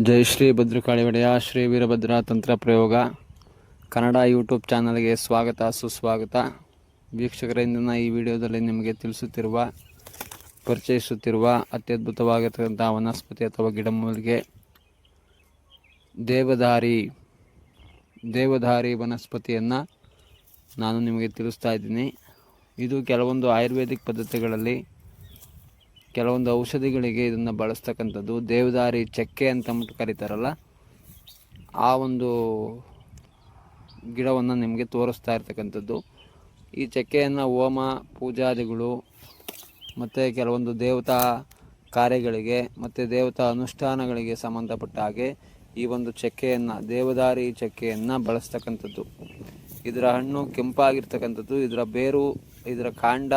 ಜೈ ಶ್ರೀ ಭದ್ರಕಾಳಿ ಒಡೆಯ ಶ್ರೀ ವೀರಭದ್ರ ತಂತ್ರ ಪ್ರಯೋಗ ಕನ್ನಡ ಯೂಟ್ಯೂಬ್ ಚಾನಲ್ಗೆ ಸ್ವಾಗತ ಸುಸ್ವಾಗತ. ವೀಕ್ಷಕರಿಂದ ಈ ವಿಡಿಯೋದಲ್ಲಿ ನಿಮಗೆ ಪರಿಚಯಿಸುತ್ತಿರುವ ಅತ್ಯದ್ಭುತವಾಗಿರ್ತಕ್ಕಂಥ ವನಸ್ಪತಿ ಅಥವಾ ಗಿಡಮೂಲಿಕೆ ದೇವದಾರಿ ವನಸ್ಪತಿಯನ್ನು ನಾನು ನಿಮಗೆ ತಿಳಿಸ್ತಾ ಇದ್ದೀನಿ. ಇದು ಕೆಲವೊಂದು ಆಯುರ್ವೇದಿಕ್ ಪದ್ಧತಿಗಳಲ್ಲಿ ಕೆಲವೊಂದು ಔಷಧಿಗಳಿಗೆ ಇದನ್ನು ಬಳಸ್ತಕ್ಕಂಥದ್ದು. ದೇವದಾರಿ ಚಕ್ಕೆ ಅಂತ ಕರೀತಾರಲ್ಲ, ಆ ಒಂದು ಗಿಡವನ್ನು ನಿಮಗೆ ತೋರಿಸ್ತಾ ಇರ್ತಕ್ಕಂಥದ್ದು. ಈ ಚಕ್ಕೆಯನ್ನು ಹೋಮ ಪೂಜಾದಿಗಳು ಮತ್ತು ಕೆಲವೊಂದು ದೇವತಾ ಕಾರ್ಯಗಳಿಗೆ ಮತ್ತು ದೇವತಾ ಅನುಷ್ಠಾನಗಳಿಗೆ ಸಂಬಂಧಪಟ್ಟ ಹಾಗೆ ಈ ಒಂದು ಚಕ್ಕೆಯನ್ನು, ದೇವದಾರಿ ಚಕ್ಕೆಯನ್ನು ಬಳಸ್ತಕ್ಕಂಥದ್ದು. ಇದರ ಹಣ್ಣು ಕೆಂಪಾಗಿರ್ತಕ್ಕಂಥದ್ದು, ಇದರ ಬೇರು, ಇದರ ಕಾಂಡ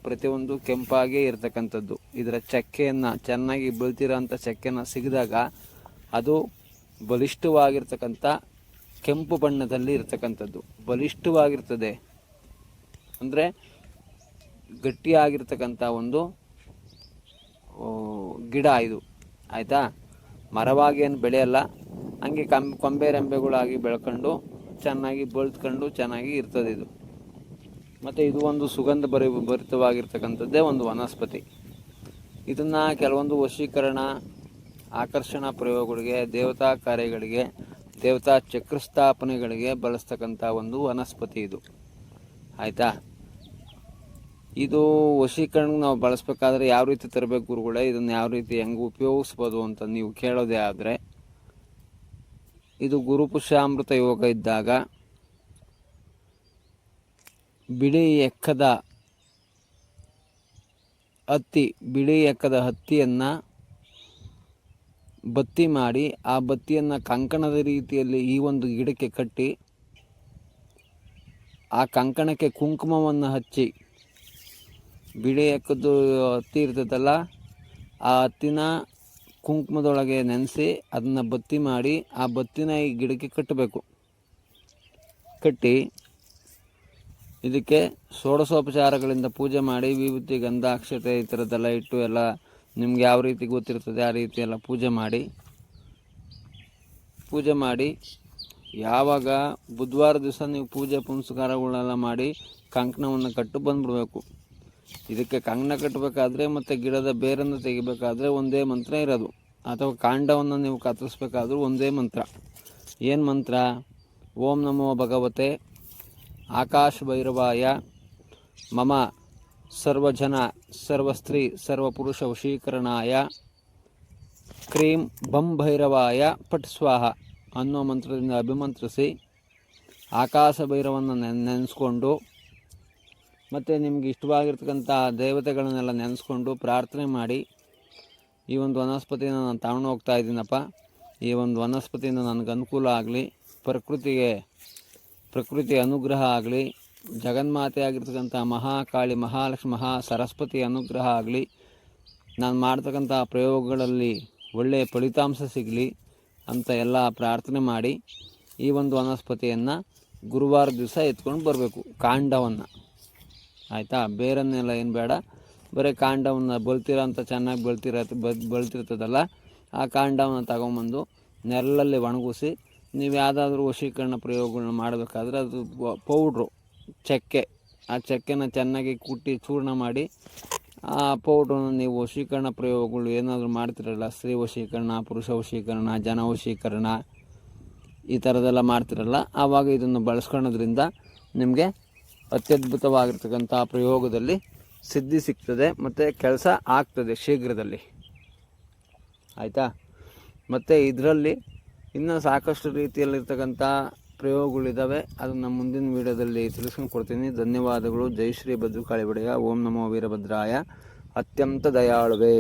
ಪ್ರತಿಯೊಂದು ಕೆಂಪಾಗೇ ಇರತಕ್ಕಂಥದ್ದು. ಇದರ ಚಕ್ಕೆಯನ್ನು ಚೆನ್ನಾಗಿ ಬೆಳ್ತಿರೋಂಥ ಚಕ್ಕೆಯನ್ನು ಸಿಗಿದಾಗ ಅದು ಬಲಿಷ್ಠವಾಗಿರ್ತಕ್ಕಂಥ ಕೆಂಪು ಬಣ್ಣದಲ್ಲಿ ಇರ್ತಕ್ಕಂಥದ್ದು. ಬಲಿಷ್ಠವಾಗಿರ್ತದೆ ಅಂದರೆ ಗಟ್ಟಿಯಾಗಿರ್ತಕ್ಕಂಥ ಒಂದು ಗಿಡ ಇದು, ಆಯಿತಾ. ಮರವಾಗೇನು ಬೆಳೆಯಲ್ಲ, ಹಂಗೆ ಕೊಂಬೆ ರೆಂಬೆಗಳಾಗಿ ಬೆಳ್ಕೊಂಡು ಚೆನ್ನಾಗಿ ಬೆಳೆದ್ಕೊಂಡು ಚೆನ್ನಾಗಿ ಇರ್ತದೆ ಇದು. ಮತ್ತು ಇದು ಒಂದು ಸುಗಂಧ ಭರಿತವಾಗಿರ್ತಕ್ಕಂಥದ್ದೇ ಒಂದು ವನಸ್ಪತಿ. ಇದನ್ನು ಕೆಲವೊಂದು ವಶೀಕರಣ, ಆಕರ್ಷಣಾ ಪ್ರಯೋಗಗಳಿಗೆ, ದೇವತಾ ಕಾರ್ಯಗಳಿಗೆ, ದೇವತಾ ಚಕ್ರಸ್ಥಾಪನೆಗಳಿಗೆ ಬಳಸ್ತಕ್ಕಂಥ ಒಂದು ವನಸ್ಪತಿ ಇದು, ಆಯಿತಾ. ಇದು ವಶೀಕರಣಕ್ಕೆ ನಾವು ಬಳಸಬೇಕಾದ್ರೆ ಯಾವ ರೀತಿ ತರಬೇಕು ಗುರುಗಳೇ, ಇದನ್ನು ಯಾವ ರೀತಿ ಹೆಂಗೆ ಉಪಯೋಗಿಸ್ಬೋದು ಅಂತ ನೀವು ಕೇಳೋದೇ ಆದರೆ, ಇದು ಗುರುಪುಷ್ಯಾಮೃತ ಯೋಗ ಇದ್ದಾಗ ಬಿಳಿ ಎಕ್ಕದ ಹತ್ತಿಯನ್ನು ಬತ್ತಿ ಮಾಡಿ, ಆ ಬತ್ತಿಯನ್ನು ಕಂಕಣದ ರೀತಿಯಲ್ಲಿ ಈ ಒಂದು ಗಿಡಕ್ಕೆ ಕಟ್ಟಿ, ಆ ಕಂಕಣಕ್ಕೆ ಕುಂಕುಮವನ್ನು ಹಚ್ಚಿ, ಬಿಳಿ ಎಕ್ಕದ್ದು ಹತ್ತಿ ಇರ್ತದಲ್ಲ, ಆ ಹತ್ತಿನ ಕುಂಕುಮದೊಳಗೆ ನೆನೆಸಿ ಅದನ್ನು ಬತ್ತಿ ಮಾಡಿ ಆ ಬತ್ತಿನ ಈ ಗಿಡಕ್ಕೆ ಕಟ್ಟಬೇಕು. ಕಟ್ಟಿ ಇದಕ್ಕೆ ಷೋಡಶೋಪಚಾರಗಳಿಂದ ಪೂಜೆ ಮಾಡಿ, ವಿಭೂತಿ, ಗಂಧ, ಅಕ್ಷತೆ ಈ ಥರದ್ದೆಲ್ಲ ಇಟ್ಟು, ಎಲ್ಲ ನಿಮ್ಗೆ ಯಾವ ರೀತಿ ಗೊತ್ತಿರ್ತದೆ ಆ ರೀತಿ ಎಲ್ಲ ಪೂಜೆ ಮಾಡಿ ಯಾವಾಗ ಬುಧವಾರ ದಿವಸ ನೀವು ಪೂಜೆ ಪುನಸ್ಕಾರಗಳನ್ನೆಲ್ಲ ಮಾಡಿ ಕಂಕಣವನ್ನು ಕಟ್ಟು ಬಂದುಬಿಡಬೇಕು. ಇದಕ್ಕೆ ಕಂಕಣ ಕಟ್ಟಬೇಕಾದ್ರೆ ಮತ್ತು ಗಿಡದ ಬೇರನ್ನು ತೆಗಿಬೇಕಾದ್ರೆ ಒಂದೇ ಮಂತ್ರ ಇರೋದು, ಅಥವಾ ಕಾಂಡವನ್ನು ನೀವು ಕತ್ತರಿಸ್ಬೇಕಾದ್ರೂ ಒಂದೇ ಮಂತ್ರ. ಏನು ಮಂತ್ರ? ಓಂ ನಮೋ ಭಗವತೆ ಆಕಾಶ ಭೈರವಾಯ ಮಮ ಸರ್ವಜನ ಸರ್ವಸ್ತ್ರೀ ಸರ್ವಪುರುಷ ವಶೀಕರಣಾಯ ಕ್ರೀಂ ಬಂ ಭೈರವಾಯ ಪಟ್ ಸ್ವಾಹ ಅನ್ನೋ ಮಂತ್ರದಿಂದ ಅಭಿಮಂತ್ರಿಸಿ ಆಕಾಶ ಭೈರವನ್ನು ನೆನೆಸ್ಕೊಂಡು, ಮತ್ತು ನಿಮ್ಗೆ ಇಷ್ಟವಾಗಿರ್ತಕ್ಕಂಥ ದೇವತೆಗಳನ್ನೆಲ್ಲ ನೆನೆಸ್ಕೊಂಡು ಪ್ರಾರ್ಥನೆ ಮಾಡಿ, ಈ ಒಂದು ವನಸ್ಪತಿನ ನಾನು ತಗೊಂಡು ಹೋಗ್ತಾ ಇದ್ದೀನಪ್ಪ, ಈ ಒಂದು ವನಸ್ಪತಿಯಿಂದ ನನಗೆ ಅನುಕೂಲ ಆಗಲಿ, ಪ್ರಕೃತಿ ಅನುಗ್ರಹ ಆಗಲಿ, ಜಗನ್ಮಾತೆ ಆಗಿರ್ತಕ್ಕಂಥ ಮಹಾಕಾಳಿ, ಮಹಾಲಕ್ಷ್ಮಿ, ಸರಸ್ವತಿ ಅನುಗ್ರಹ ಆಗಲಿ, ನಾನು ಮಾಡ್ತಕ್ಕಂಥ ಪ್ರಯೋಗಗಳಲ್ಲಿ ಒಳ್ಳೆಯ ಫಲಿತಾಂಶ ಸಿಗಲಿ ಅಂತ ಎಲ್ಲ ಪ್ರಾರ್ಥನೆ ಮಾಡಿ ಈ ಒಂದು ವನಸ್ಪತಿಯನ್ನು ಗುರುವಾರ ದಿವಸ ಎತ್ಕೊಂಡು ಬರಬೇಕು. ಕಾಂಡವನ್ನು, ಆಯಿತಾ. ಬೇರನ್ನೆಲ್ಲ ಏನು ಬೇಡ, ಬರೀ ಕಾಂಡವನ್ನು ಚೆನ್ನಾಗಿ ಬೆಳ್ತಿರ್ತದಲ್ಲ, ಆ ಕಾಂಡವನ್ನು ತಗೊಂಬಂದು ನೆರಳಲ್ಲಿ ಒಣಗಿಸಿ, ನೀವು ಯಾವುದಾದ್ರೂ ವಶೀಕರಣ ಪ್ರಯೋಗಗಳನ್ನ ಮಾಡಬೇಕಾದ್ರೆ ಅದು ಪೌಡ್ರು ಚಕ್ಕೆ, ಆ ಚಕ್ಕೆನ ಚೆನ್ನಾಗಿ ಕುಟ್ಟಿ ಚೂರ್ಣ ಮಾಡಿ ಆ ಪೌಡ್ರನ್ನು ನೀವು ವಶೀಕರಣ ಪ್ರಯೋಗಗಳು ಏನಾದರೂ ಮಾಡ್ತಿರಲ್ಲ, ಸ್ತ್ರೀ ವಶೀಕರಣ, ಪುರುಷ ವಶೀಕರಣ, ಜನ ವಶೀಕರಣ, ಈ ಥರದ್ದೆಲ್ಲ ಮಾಡ್ತಿರಲ್ಲ, ಆವಾಗ ಇದನ್ನು ಬಳಸ್ಕೊಳ್ಳೋದ್ರಿಂದ ನಿಮಗೆ ಅತ್ಯದ್ಭುತವಾಗಿರ್ತಕ್ಕಂಥ ಪ್ರಯೋಗದಲ್ಲಿ ಸಿದ್ಧಿ ಸಿಗ್ತದೆ ಮತ್ತು ಕೆಲಸ ಆಗ್ತದೆ ಶೀಘ್ರದಲ್ಲಿ, ಆಯಿತಾ. ಮತ್ತು ಇದರಲ್ಲಿ ಇನ್ನೂ ಸಾಕಷ್ಟು ರೀತಿಯಲ್ಲಿರ್ತಕ್ಕಂಥ ಪ್ರಯೋಗಗಳಿದ್ದಾವೆ, ಅದನ್ನು ಮುಂದಿನ ವೀಡಿಯೋದಲ್ಲಿ ತಿಳಿಸ್ಕೊಂಡು ಕೊಡ್ತೀನಿ. ಧನ್ಯವಾದಗಳು. ಜೈ ಶ್ರೀ ಭದ್ರಕಾಳಿ ಒಡೆಯ. ಓಂ ನಮೋ ವೀರಭದ್ರಾಯ. ಅತ್ಯಂತ ದಯಾಳುವೆ.